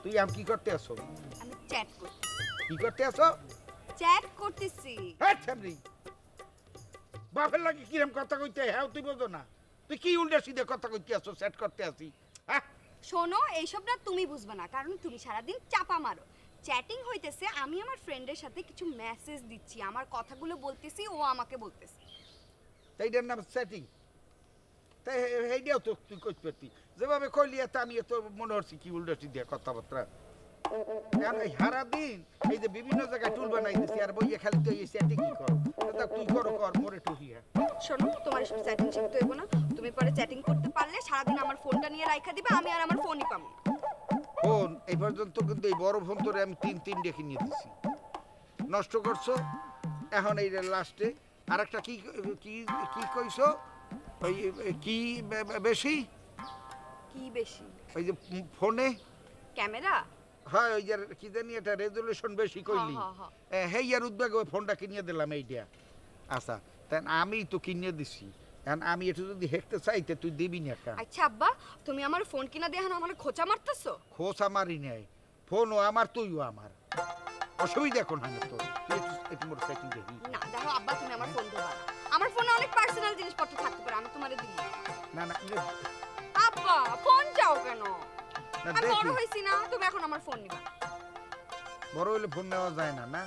তুই আম কি করতে আসো? আমি চ্যাট করতেছি। কি করতে আসো? চ্যাট করতেছি। হ্যাঁ ছামরি, বাপের লাগে কিরম কথা কইতে হ্যাঁ তুই বোঝো না? তুই কি উল্টা সিধে কথা কইতে আসো? সেট করতে আসি? হ্যাঁ শোনো, এইসবটা তুমি বুঝবে না, কারণ তুমি সারাদিন চাপা মারো। চ্যাটিং হইতেছে, আমি আমার ফ্রেন্ডের সাথে কিছু মেসেজ দিচ্ছি, আমার কথাগুলো বলতেছি, ও আমাকে বলতেছে। এইটার নাম সেটিং? তাই এইটাও তো তুই কইতে পারতি, যেভাবে কইলি এত আমি তো মনে হচ্ছে কি উল্টা সিধে কথাবার্তা। কারণ এই সারাদিন এই যে বিভিন্ন জায়গায় টুল বানাই দিছি আর বইয়ে খালি তুই এই সেটিং কি করো? তা তুই করো কর, মোরে টুহিয়া। শোনো, তোমার এসব চ্যাটিং শিখতে হইব না। তুমি পরে চ্যাটিং করতে পারলে সারাদিন আমার ফোনটা নিয়ে রাইখা দিবে, আমি আর আমার ফোনই পাবো না। ফোন এই পর্যন্ত কিন্তু এই বড় ফোন তোরে আমি তিন ডেকে নিয়ে দিছি, নষ্ট করছো। এখন এই লাস্টে আর একটা কি কি কি কইছো? ওই কি বেশি? কি বেশি? ওই যে ফোনে ক্যামেরা? হয় ওই যে কি জানি এটা রেজুলেশন বেশি কইলি, হেই আর উদ্বেগ ওই ফোনটা কিনিয়ে দিলাম এইটা। আচ্ছা তাই আমি তো কিনিয়ে দিছি, এখন আমি এটা যদি হেঁটতে চাইতে তুই দিবি না একটা। আচ্ছা আব্বা, তুমি আমার ফোন কিনা দিয়ে এখন আমার খোঁচা মারতেছো? খোঁজ আমারই নেই, ফোনও আমার তুইও আমার, অসুবিধা কোন হয় না তোর? তুই একটু মোর সেটিং দেখি না দেখো আব্বা, তুমি আমার ফোন দেবা না। আমার ফোনে অনেক পার্সোনাল জিনিসপত্র থাকতে পারে, আমি তোমারে দিব না। না আব্বা ফোন চাও কেন? না আমি বড় দেখি, হইছি না, তুমি এখন আমার ফোন নিবা। বড় হইলে ফোন নেওয়া যায় না। না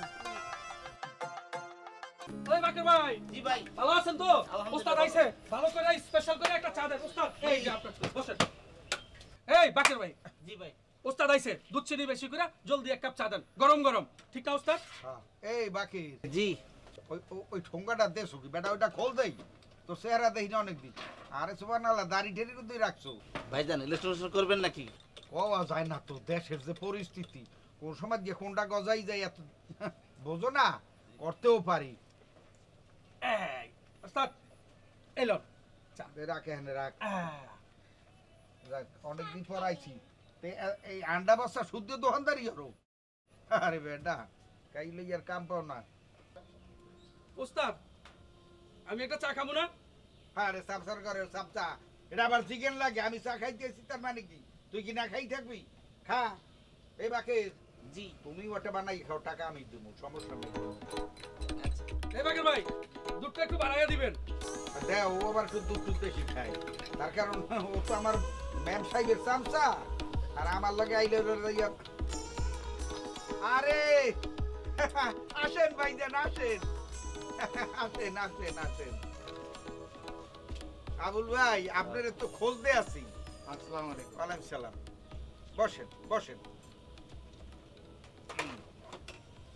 ওই বাকের ভাই। জি ভাই, ভালো আছেন তো? ওস্তাদ আইছে, ভালো করে স্পেশাল করে একটা চা দেন ওস্তাদ। এই যে আপনার, বসেন। এই বাকের ভাই, জি ভাই। ওস্তাদ আইছে, দুধ চিনি বেশি করে জলদি এক কাপ চা দেন, গরম গরম। ঠিক না ওস্তাদ? এই বাকি জি। ওই ঠোঙ্গাটা দেশো কি বেটা, ওইটা খোল দেই তোর চেহারা দেখি না অনেকদিন। আরে সুবহানাল্লাহ, দাড়ি ঠেরি তুই রাখছো। ভাইজান ইলেকট্রনিক্স করবেন নাকি? কওয়া যায় না তো, দেশের যে পরিস্থিতি কোন সময় যে কোনটা গজাই যায় এত বোঝো না, করতেও পারি। এই ওস্তাদ এলো চা। রাখে হ্যাঁ রাখ, অনেকদিন পর আইছি। এই আন্ডা বস্তা শুদ্ধ দোকানদারি হরো। আরে বেটা কাইলে আর কাম পাও না। ওস্তাদ আমি একটা চা খাবো না? আরে সাবসার করে সাবচা, এটা আবার চিকেন লাগে। আমি চা খাইতেছি তার মানে কি তুই কি না খাই থাকবি? খা। এই বাকে জি। তুমি ওটা বানাই খাও, টাকা আমি দেবো, সমস্যা নেই। আচ্ছা। এই বাকের ভাই, দুধটা একটু বাড়াইয়া দিবেন। দেখ ও আবার একটু দুধ টুধ বেশি খায়, তার কারণ ও তো আমার ম্যাম সাহেবের চামচা, আর আমার লগে আইলে আরে আসেন ভাইজান আসেন, আসেন আসেন আসেন। আবুল ভাই আপনার তো খোঁজ দে আছি। আসসালামু আলাইকুম। ওয়ালাইকুম সালাম। বসেন বসেন।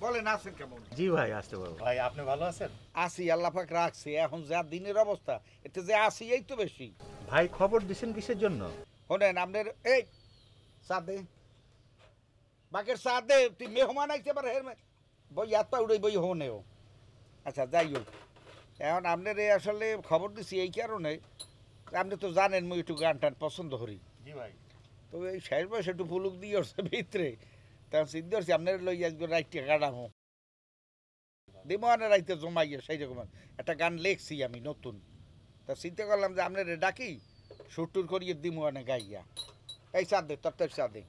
বলেন আছেন কেমন? জি ভাই, আসতে পারবো। ভাই আপনি ভালো আছেন? আসি, আল্লাহ পাক রাখছে। এখন যা দিনের অবস্থা এতে যে আসি এই তো বেশি। ভাই খবর দিছেন কিসের জন্য? শোনেন আপনার এই সাদে বাকের সাদে তুই মেহমান আইতে পারে বই এত উড়ে বই হনেও। আচ্ছা যাই হোক, এখন আপনার আসলে খবর দিছি এই কারণে, আপনি তো জানেন মুই একটু গান টান পছন্দ করি। জি ভাই। তো এই শেষ বয়সে একটু ফুলুক দিয়ে আসছে ভিতরে, তখন চিন্তা করছি আপনার লই একজন রাইটে কাটামো দিমানের রাইতে জমাইয়া সেই রকম একটা গান লেখছি আমি নতুন। তা চিন্তা করলাম যে আপনার ডাকি সুর টুর করিয়ে দিমো অনেক গাইয়া। এই সাদে তোর তোর সাদে